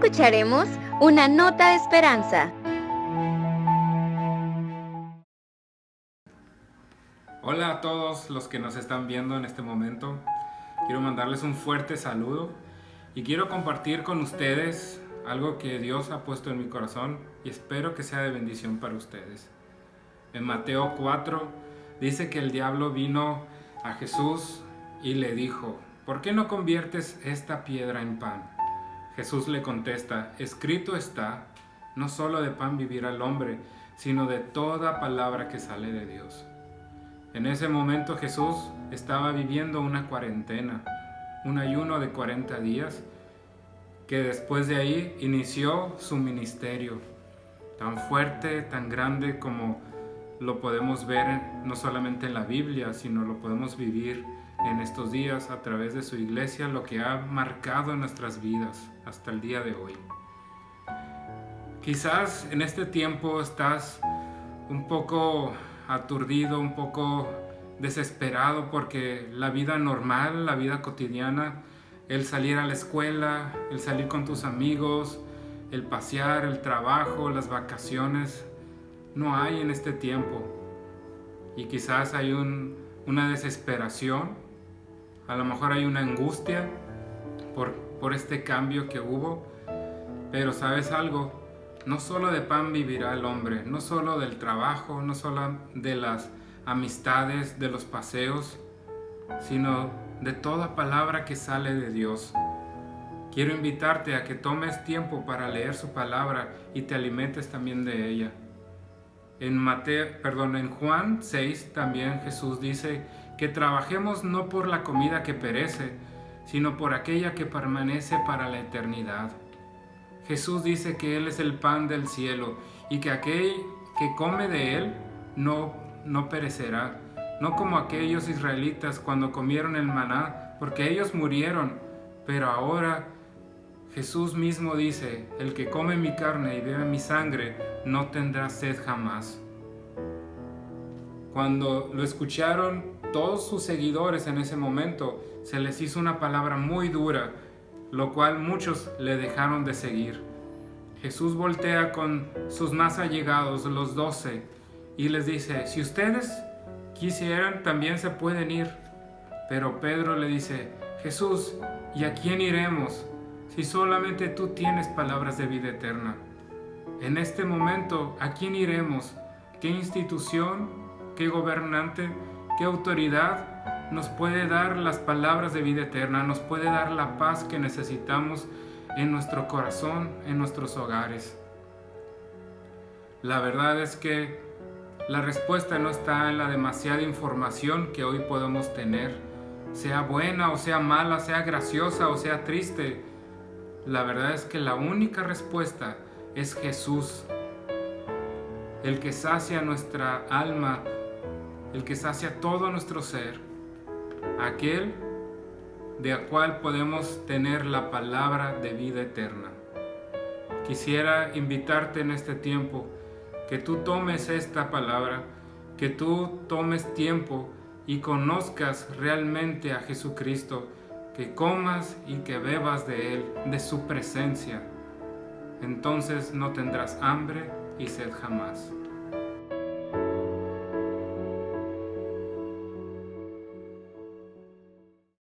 escucharemos una nota de esperanza. Hola a todos los que nos están viendo en este momento. Quiero mandarles un fuerte saludo y quiero compartir con ustedes algo que Dios ha puesto en mi corazón y espero que sea de bendición para ustedes. En Mateo 4 dice que el diablo vino a Jesús y le dijo: ¿por qué no conviertes esta piedra en pan? Jesús le contesta: escrito está, no solo de pan vivirá el hombre, sino de toda palabra que sale de Dios. En ese momento Jesús estaba viviendo una cuarentena, un ayuno de 40 días, que después de ahí inició su ministerio, tan fuerte, tan grande como lo podemos ver no solamente en la Biblia, sino lo podemos vivir en estos días a través de su iglesia, lo que ha marcado en nuestras vidas hasta el día de hoy. Quizás en este tiempo estás un poco aturdido, un poco desesperado porque la vida normal, la vida cotidiana, el salir a la escuela, el salir con tus amigos, el pasear, el trabajo, las vacaciones, no hay en este tiempo. Y quizás hay una desesperación, a lo mejor hay una angustia por este cambio que hubo, pero ¿sabes algo? No solo de pan vivirá el hombre, no solo del trabajo, no solo de las amistades, de los paseos, sino de toda palabra que sale de Dios. Quiero invitarte a que tomes tiempo para leer su palabra y te alimentes también de ella. En Juan 6 también Jesús dice que trabajemos no por la comida que perece, sino por aquella que permanece para la eternidad. Jesús dice que Él es el pan del cielo y que aquel que come de Él no perecerá, no como aquellos israelitas cuando comieron el maná, porque ellos murieron, pero ahora Jesús mismo dice: el que come mi carne y bebe mi sangre no tendrá sed jamás. Cuando lo escucharon todos sus seguidores en ese momento, se les hizo una palabra muy dura, lo cual muchos le dejaron de seguir. Jesús voltea con sus más allegados, los 12, y les dice: si ustedes quisieran, también se pueden ir. Pero Pedro le dice: Jesús, ¿y a quién iremos si solamente tú tienes palabras de vida eterna? En este momento, ¿a quién iremos? ¿Qué institución, qué gobernante, qué autoridad nos puede dar las palabras de vida eterna? Nos puede dar la paz que necesitamos en nuestro corazón, en nuestros hogares. La verdad es que la respuesta no está en la demasiada información que hoy podemos tener, sea buena o sea mala, sea graciosa o sea triste. La verdad es que la única respuesta es Jesús, el que sacia nuestra alma, el que sacia todo nuestro ser, aquel de la cual podemos tener la palabra de vida eterna. Quisiera invitarte en este tiempo que tú tomes esta palabra, que tú tomes tiempo y conozcas realmente a Jesucristo, que comas y que bebas de Él, de su presencia. Entonces no tendrás hambre y sed jamás.